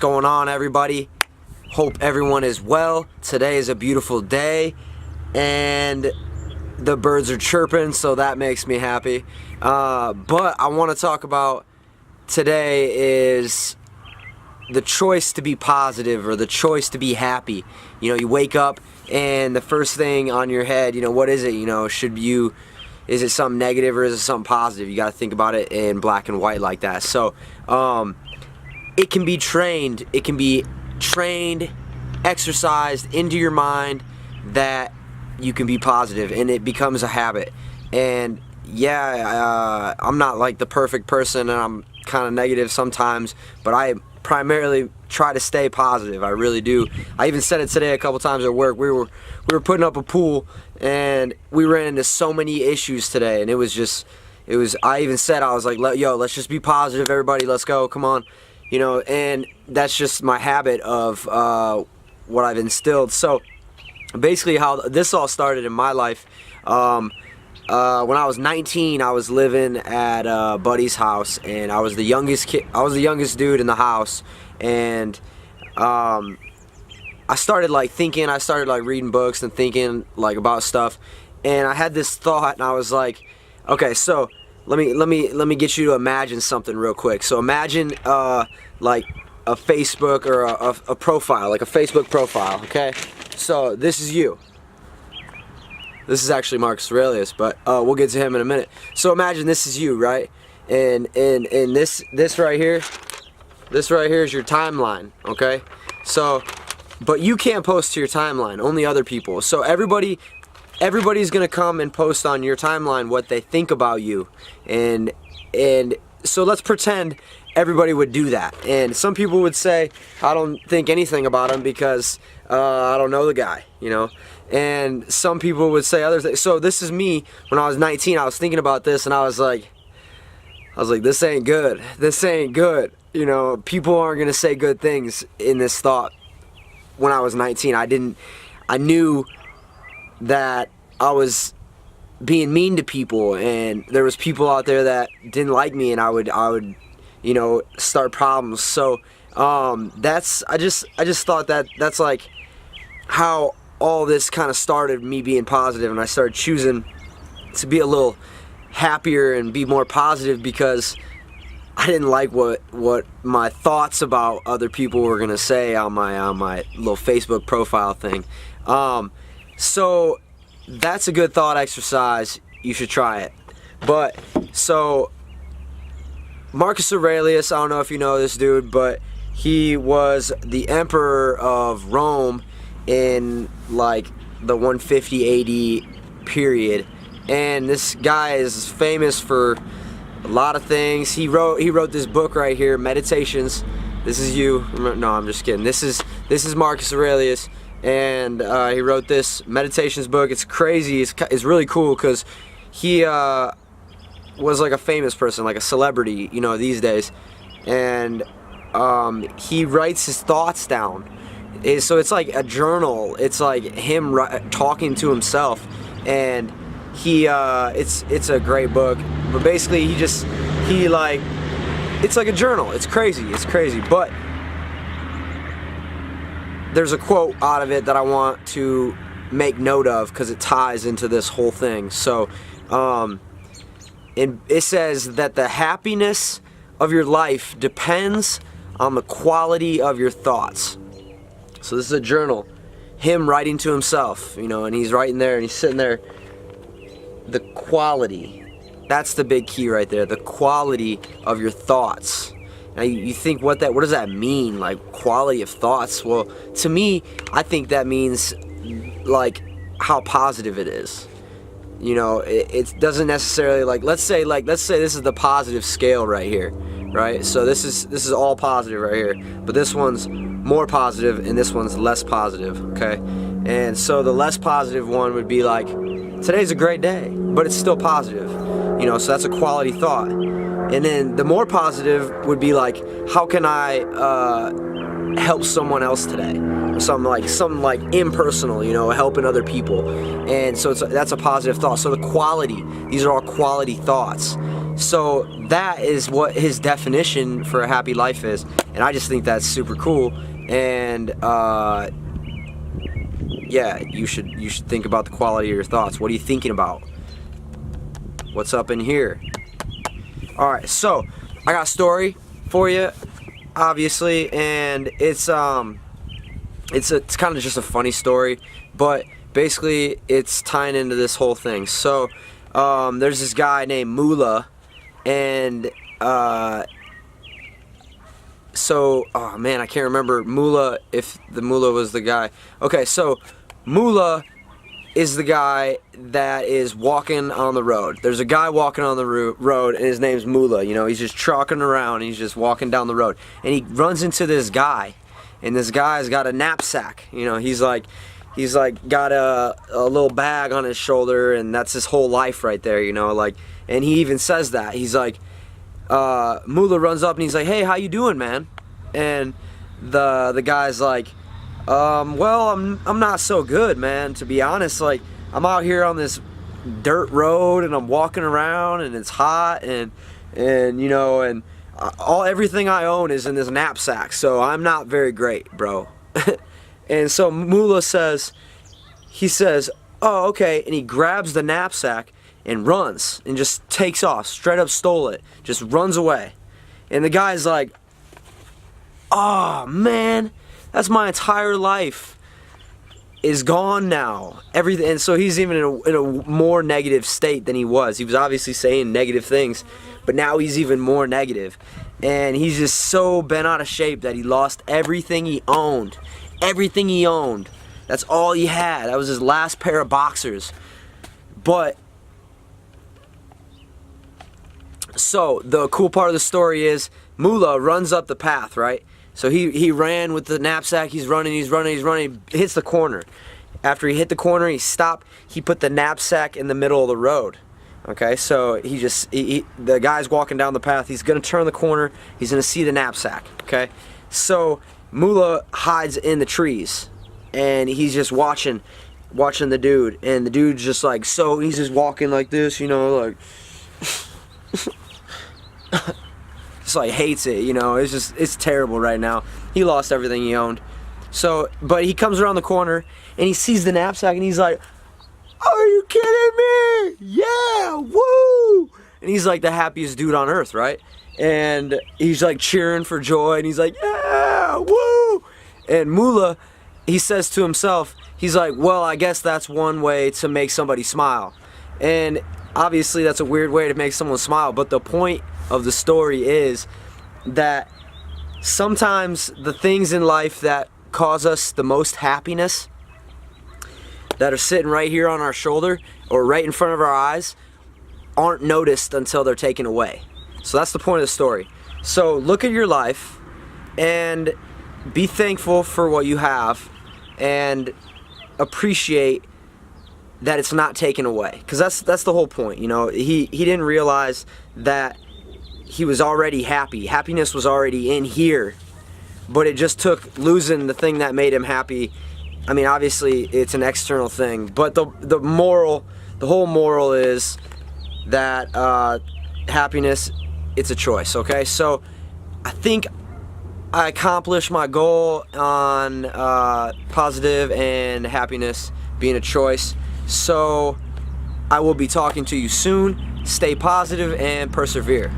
going on, everybody? Hope everyone is well. Today is a beautiful day and the birds are chirping, so that makes me happy. But I want to talk about today is the choice to be positive or the choice to be happy. You know, you wake up and the first thing on your head, what is it? Is it something negative or is it something positive? You got to think about it in black and white like that. So it can be trained. It can be trained, exercised into your mind that you can be positive, and it becomes a habit. And yeah, I'm not like the perfect person, and I'm kind of negative sometimes, but I primarily try to stay positive. I really do. I even said it today a couple times at work. We were putting up a pool, and we ran into so many issues today, and I even said, I was like, yo, let's just be positive, everybody, let's go, come on. And that's just my habit of what I've instilled. So basically how this all started in my life, when I was 19, I was living at a buddy's house, and I was the youngest dude in the house, and I started reading books and thinking like about stuff, and I had this thought, and I was like, okay, so let me get you to imagine something real quick. So imagine like a Facebook or a profile, like a Facebook profile, okay? So this is you. This is actually Marcus Aurelius, but we'll get to him in a minute. So imagine this is you, right? And this right here is your timeline, okay? So, but you can't post to your timeline, only other people. So everybody's gonna come and post on your timeline what they think about you, and so let's pretend everybody would do that. And some people would say, I don't think anything about him because I don't know the guy, and some people would say other things. So this is me when I was 19. I was thinking about this, and I was like, this ain't good. This ain't good. People aren't gonna say good things in this thought. When I was 19, I knew that I was being mean to people, and there was people out there that didn't like me, and I would start problems. So I just thought that that's like how all this kind of started, me being positive, and I started choosing to be a little happier and be more positive because I didn't like what my thoughts about other people were gonna say on my little Facebook profile thing. So that's a good thought exercise. You should try it. But so Marcus Aurelius, I don't know if you know this dude, but he was the emperor of Rome in like the 150 AD period, and this guy is famous for a lot of things. He wrote this book right here, Meditations. This is you. No, I'm just kidding. This is Marcus Aurelius, and he wrote this Meditations book. It's crazy. It's really cool because he was like a famous person, like a celebrity, these days, and he writes his thoughts down. So it's like a journal. It's like him talking to himself, and it's a great book. But basically, it's like a journal. It's crazy. But there's a quote out of it that I want to make note of because it ties into this whole thing. So it says that the happiness of your life depends on the quality of your thoughts. So this is a journal, him writing to himself, and he's writing there, and he's sitting there. The quality, that's the big key right there, the quality of your thoughts. Now you think, what does that mean, like quality of thoughts? Well, to me, I think that means like how positive it is. It doesn't necessarily, let's say this is the positive scale right here, right? So this is all positive right here, but this one's more positive and this one's less positive, okay? And so the less positive one would be like, today's a great day, but it's still positive, so that's a quality thought. And then the more positive would be like, how can I help someone else today? Something like impersonal, helping other people. And so that's a positive thought. So the quality, these are all quality thoughts. So that is what his definition for a happy life is, and I just think that's super cool. And yeah, you should think about the quality of your thoughts. What are you thinking about? What's up in here? All right, so I got a story for you, obviously, and it's kind of just a funny story, but basically it's tying into this whole thing. So there's this guy named Mullah, and so, oh man, I can't remember Mullah, if the Mullah was the guy. Okay, so Mullah is the guy that is walking on the road. There's a guy walking on the road, and his name's Mullah. You know, he's just trucking around, he's just walking down the road, and he runs into this guy, and this guy's got a knapsack. You know, he's like got a little bag on his shoulder, and that's his whole life right there. You know, like, and he even says that. He's like, Mullah runs up and he's like, "Hey, how you doing, man?" And the guy's like, well, I'm not so good, man, to be honest. Like, I'm out here on this dirt road, and I'm walking around, and it's hot, and you know, and everything I own is in this knapsack, so I'm not very great, bro." And so Mullah says, "Oh, okay," and he grabs the knapsack and runs and just takes off, straight up stole it, just runs away. And the guy's like, "Oh man, that's my entire life is gone now." Everything, and so he's even in a more negative state than he was. He was obviously saying negative things, but now he's even more negative. And he's just so bent out of shape that he lost everything he owned. Everything he owned. That's all he had. That was his last pair of boxers. But so the cool part of the story is Mullah runs up the path, right? So he ran with the knapsack, he's running, he hits the corner. After he hit the corner, he stopped, he put the knapsack in the middle of the road. Okay, so the guy's walking down the path, he's gonna turn the corner, he's gonna see the knapsack, okay? So Mullah hides in the trees, and he's just watching the dude, and the dude's just like, so he's just walking like this, you know, like, just like hates it, you know. It's terrible right now. He lost everything he owned. So, but he comes around the corner and he sees the knapsack and he's like, "Are you kidding me? Yeah, woo!" And he's like the happiest dude on earth, right? And he's like cheering for joy, and he's like, "Yeah, woo!" And Mullah, he says to himself, he's like, "Well, I guess that's one way to make somebody smile." And obviously that's a weird way to make someone smile, but the point of the story is that sometimes the things in life that cause us the most happiness, that are sitting right here on our shoulder or right in front of our eyes, aren't noticed until they're taken away. So that's the point of the story. So look at your life and be thankful for what you have, and appreciate that it's not taken away, because that's the whole point. You know, he didn't realize that he was already happy. Happiness was already in here, but it just took losing the thing that made him happy. I mean, obviously it's an external thing, but the whole moral is that happiness, it's a choice. Okay, so I think I accomplished my goal on positive and happiness being a choice. So I will be talking to you soon. Stay positive and persevere.